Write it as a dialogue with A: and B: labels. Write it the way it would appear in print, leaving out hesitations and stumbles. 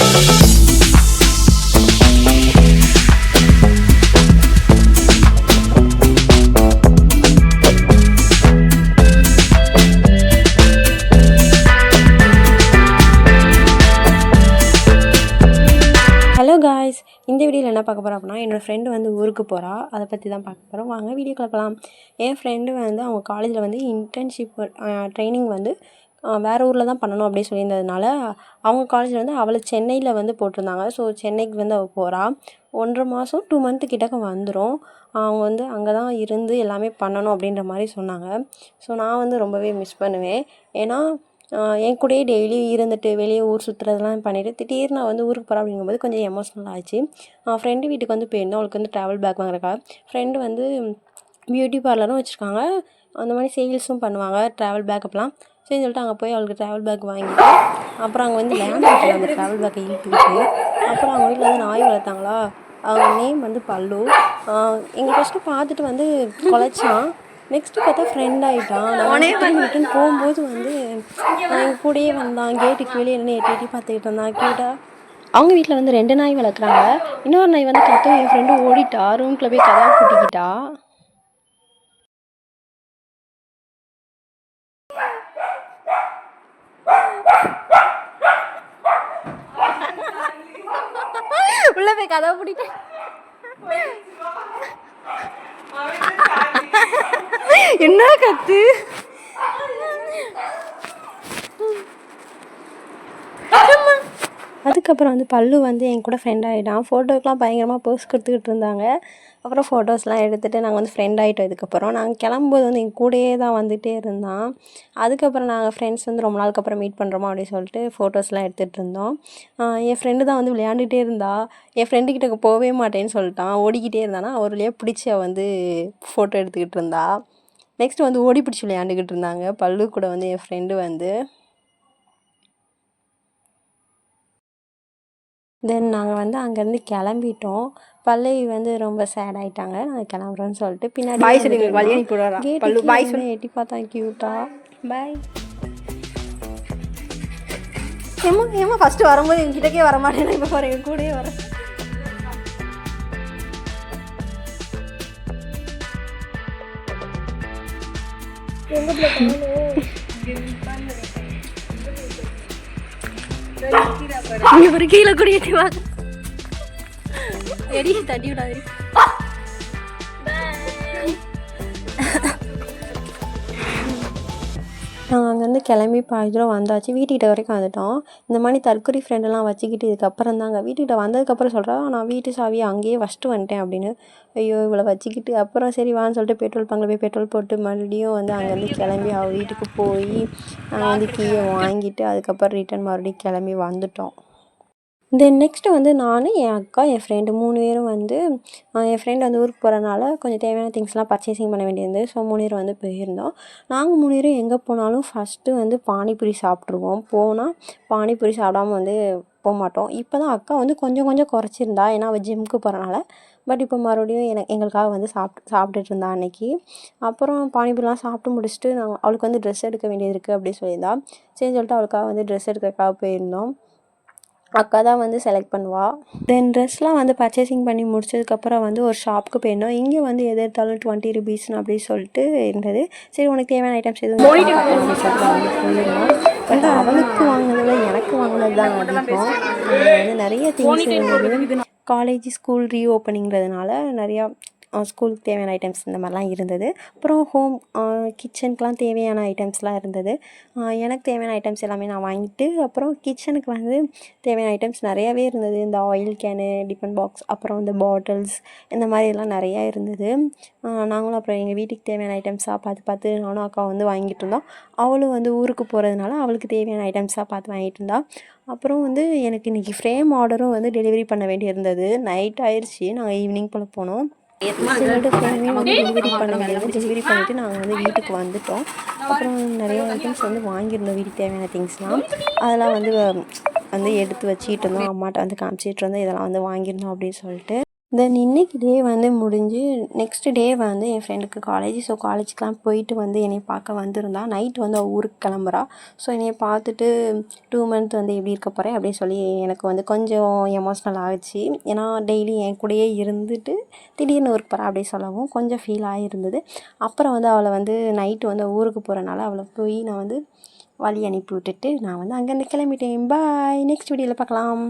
A: Hello guys, இந்த வீடியோவில் என்ன பார்க்க போகிறோம் அப்படின்னா, என்னோடய ஃப்ரெண்டு வந்து ஊருக்கு போகிறா. அதை பற்றி தான் பார்க்க போகிறோம். வாங்க வீடியோ கிளப்பலாம். என் ஃப்ரெண்டு வந்து அவங்க காலேஜில் வந்து இன்டர்ன்ஷிப் ட்ரைனிங் வந்து வேறு ஊரில் தான் பண்ணணும் அப்படின்னு சொல்லியிருந்ததுனால, அவங்க காலேஜில் வந்து அவளை சென்னையில் வந்து போட்டிருந்தாங்க. ஸோ சென்னைக்கு வந்து அவள் போகிறா. 1.5 மாதம் 2 மந்த்து கிட்டக்க வந்துடும். அவங்க வந்து அங்கே தான் இருந்து எல்லாமே பண்ணணும் அப்படின்ற மாதிரி சொன்னாங்க. ஸோ நான் வந்து ரொம்பவே மிஸ் பண்ணுவேன். ஏன்னா என் கூடயே டெய்லி இருந்துட்டு வெளியே ஊர் சுற்றுறதுலாம் பண்ணிவிட்டு திடீர்னு நான் வந்து ஊருக்கு போகிறேன் அப்படிங்கும்போது கொஞ்சம் எமோஷ்னல் ஆச்சு. ஃப்ரெண்டு வீட்டுக்கு வந்து போயிருந்தோம். அவளுக்கு வந்து ட்ராவல் பேக் வாங்குறக்கா. ஃப்ரெண்டு வந்து பியூட்டி பார்லரும் வச்சுருக்காங்க, அந்த மாதிரி சேல்ஸும் பண்ணுவாங்க ட்ராவல் பேக்கப்லாம். சரின்னு சொல்லிட்டு அங்கே போய் அவளுக்கு ட்ராவல் பேக் வாங்கிட்டு அப்புறம் அங்கே வந்து விளையாண்டுட்டு அந்த ட்ராவல் பேக்கை இழுத்துக்கிட்டு அப்புறம் அவங்க வீட்டில் வந்து நாய் வளர்த்தாங்களா. அவங்க நேம் வந்து பல்லு. எங்கள் ஃபஸ்ட்டு பார்த்துட்டு வந்து குலைச்சான். நெக்ஸ்ட்டு பார்த்தா ஃப்ரெண்ட் ஆகிட்டான். நான் ரிட்டன் போகும்போது வந்து எங்கள் கூடயே வந்தான். கேட்டுக்கு வெளியே என்ன எட்டி பார்த்துக்கிட்டு இருந்தான். கேட்டால் அவங்க வீட்டில் வந்து 2 நாய் வளர்க்குறாங்க. இன்னொரு நாய் வந்து கத்தும். என் ஃப்ரெண்டு ஓடிட்டா, ரூம்குள்ளே போய் கதவை பூட்டிக்கிட்டா. உள்ள போய் கதவை பூட்டிட்டேன். என்ன கத்து. அதுக்கப்புறம் வந்து பல்லு வந்து என் கூட ஃப்ரெண்ட் ஆகிட்டான். ஃபோட்டோக்கெலாம் பயங்கரமாக போஸ் கொடுத்துக்கிட்டு இருந்தாங்க. அப்புறம் ஃபோட்டோஸ்லாம் எடுத்துகிட்டு நாங்கள் வந்து ஃப்ரெண்ட் ஆகிட்டோம். இதுக்கப்புறம் நாங்கள் கிளம்பும்போது வந்து என் கூடயே தான் வந்துகிட்டே இருந்தான். அதுக்கப்புறம் நாங்கள் ஃப்ரெண்ட்ஸ் வந்து ரொம்ப நாளுக்கு அப்புறம் மீட் பண்ணுறோமா அப்படின்னு சொல்லிட்டு ஃபோட்டோஸ்லாம் எடுத்துகிட்டு இருந்தோம். என் ஃப்ரெண்டு தான் வந்து விளையாண்டுகிட்டே இருந்தா. என் ஃப்ரெண்டுக்கிட்ட போகவே மாட்டேன்னு சொல்லிட்டான். ஓடிக்கிட்டே இருந்தானா. ஒரு வழியாக பிடிச்சி வந்து ஃபோட்டோ எடுத்துக்கிட்டு இருந்தா. நெக்ஸ்ட்டு வந்து ஓடி பிடிச்சி விளையாண்டுக்கிட்டு இருந்தாங்க பல்லு கூட வந்து என் ஃப்ரெண்டு வந்து. தென் நாங்கள் வந்து அங்கேருந்து கிளம்பிட்டோம். பல்லவி வந்து ரொம்ப சேட் ஆகிட்டாங்க. நாங்கள் கிளம்புறோன்னு சொல்லிட்டு பின்னாடி கேட்டு எட்டி பார்த்தா க்யூட்டா. பாய். ஏமா ஃபஸ்ட்டு வரும்போது என்கிட்டக்கே வர மாட்டேன். இப்போ பாரு என் கூடயே வர. ஒரு கீழே குடிக்கிட்டு வாங்க. எடி தட்டி விடாது. நாங்கள் அங்கேருந்து கிளம்பி பாதிரம் வந்தாச்சு. வீட்டுக்கிட்ட வரைக்கும் வந்துட்டோம். இந்த மாதிரி தற்கொலை ஃப்ரெண்டெல்லாம் வச்சுக்கிட்டு இதுக்கப்புறம் தாங்க வீட்டுக்கிட்ட வந்ததுக்கப்புறம் சொல்கிறா, நான் வீட்டு சாவியை அங்கேயே ஃபஸ்ட்டு வந்துட்டேன் அப்படின்னு. ஐயோ இவ்வளோ வச்சுக்கிட்டு அப்புறம் சரி வான்னு சொல்லிட்டு பெட்ரோல் பங்கில் போய் பெட்ரோல் போட்டு மறுபடியும் வந்து அங்கேருந்து கிளம்பி அவள் வீட்டுக்கு போய் நாங்கள் வந்து கீயை வாங்கிட்டு அதுக்கப்புறம் ரிட்டன் மறுபடியும் கிளம்பி வந்துட்டோம். தென் நெக்ஸ்ட்டு வந்து நான், என் அக்கா, என் ஃப்ரெண்டு 3 பேரும் வந்து என் ஃப்ரெண்டு வந்து ஊருக்கு போகிறனால கொஞ்சம் தேவையான திங்ஸ்லாம் பர்ச்சேசிங் பண்ண வேண்டியிருந்தது. ஸோ 3 பேரும் வந்து போயிருந்தோம். நாங்கள் 3 பேரும் எங்கே போனாலும் ஃபஸ்ட்டு வந்து பானிபூரி சாப்பிட்ருவோம். போனால் பானிபூரி சாப்பிடாம வந்து போகமாட்டோம். இப்போ தான் அக்கா வந்து கொஞ்சம் கொஞ்சம் குறைச்சிருந்தா. ஏன்னா அவள் ஜிம்முக்கு போகிறனால. பட் இப்போ மறுபடியும் எங்களுக்காக வந்து சாப்பிட்டுட்டு இருந்தா அன்றைக்கி. அப்புறம் பானிபூரிலாம் சாப்பிட்டு முடிச்சுட்டு அவளுக்கு வந்து ட்ரெஸ் எடுக்க வேண்டியது இருக்குது அப்படின்னு சொல்லியிருந்தா. சரின்னு சொல்லிட்டு அவளுக்காக வந்து ட்ரெஸ் எடுக்கிறதுக்காக போயிருந்தோம். அக்கா தான் வந்து செலக்ட் பண்ணுவாள். தென் ட்ரெஸ்லாம் வந்து பர்ச்சேசிங் பண்ணி முடிச்சதுக்கப்புறம் வந்து ஒரு ஷாப்புக்கு போயிருந்தோம். இங்கே வந்து எது எடுத்தாலும் 20 ரூபீஸ்னு அப்படின்னு சொல்லிட்டு இருந்தது. சரி உனக்கு தேவையான ஐட்டம்ஸ் எதுவும் அப்படின்னு சொல்லிட்டு வந்து போயிருந்தோம். பட் அவளுக்கு வாங்கினதில் எனக்கு வாங்கினது தான் அதிகம். வந்து நிறைய திங்ஸ் இருந்தது. காலேஜ் ஸ்கூல் ரீஓப்பனிங்கிறதுனால நிறையா ஸ்கூலுக்கு தேவையான ஐட்டம்ஸ் இந்த மாதிரிலாம் இருந்தது. அப்புறம் கிச்சனுக்குலாம் தேவையான ஐட்டம்ஸ்லாம் இருந்தது. எனக்கு தேவையான ஐட்டம்ஸ் எல்லாமே நான் வாங்கிட்டு அப்புறம் கிச்சனுக்கு வந்து தேவையான ஐட்டம்ஸ் நிறையாவே இருந்தது. இந்த ஆயில் கேனு, டிஃபன் பாக்ஸ், அப்புறம் இந்த பாட்டில்ஸ், இந்த மாதிரிலாம் நிறையா இருந்தது. நாங்களும் அப்புறம் எங்கள் வீட்டுக்கு தேவையான ஐட்டம்ஸாக பார்த்து நானும் அக்கா வந்து வாங்கிட்டு இருந்தோம். அவளும் வந்து ஊருக்கு போகிறதுனால அவளுக்கு தேவையான ஐட்டம்ஸாக பார்த்து வாங்கிட்டு இருந்தா. அப்புறம் வந்து எனக்கு இன்றைக்கி ஃப்ரேம் ஆர்டரும் வந்து டெலிவரி பண்ண வேண்டியிருந்தது. நைட் ஆயிடுச்சு. நாங்கள் ஈவினிங் போல் போனோம். சொல்லிட்டு ஃப்ரேமே வந்து டெலிவரி பண்ண வேண்டியது. டெலிவரி பண்ணிவிட்டு நாங்கள் வந்து வீட்டுக்கு வந்துவிட்டோம். அப்புறம் நிறைய ஐட்டம்ஸ் வந்து வாங்கியிருந்தோம். வீட்டுக்கு தேவையான திங்ஸ்லாம் அதெல்லாம் வந்து எடுத்து வச்சுக்கிட்டு இருந்தோம். அம்மாட்ட வந்து காமிச்சிட்டு இருந்தோம் இதெல்லாம் வந்து வாங்கியிருந்தோம் அப்படின்னு சொல்லிட்டு. தென் இன்னைக்கு டே வந்து முடிஞ்சு நெக்ஸ்ட் டே வந்து என் ஃப்ரெண்டுக்கு காலேஜ். ஸோ காலேஜுக்கெலாம் போயிட்டு வந்து என்னை பார்க்க வந்திருந்தா. நைட் வந்து அவள் ஊருக்கு கிளம்புறா. ஸோ என்னைய பார்த்துட்டு 2 மந்த் வந்து எப்படி இருக்க போகிறேன் அப்படின்னு சொல்லி எனக்கு வந்து கொஞ்சம் எமோஷ்னல் ஆகிடுச்சு. ஏன்னா டெய்லி என் கூடயே இருந்துட்டு திடீர்னு ஊருக்கு போகிறா அப்படி சொல்லவும் கொஞ்சம் ஃபீல் ஆகிருந்தது. அப்புறம் வந்து அவளை வந்து நைட்டு வந்து ஊருக்கு போகிறனால அவளை போய் நான் வந்து வழி அனுப்பி விட்டுட்டு நான் வந்து அங்கேருந்து கிளம்பிட்டேன். பாய். நெக்ஸ்ட் வீடியோவில் பார்க்கலாம்.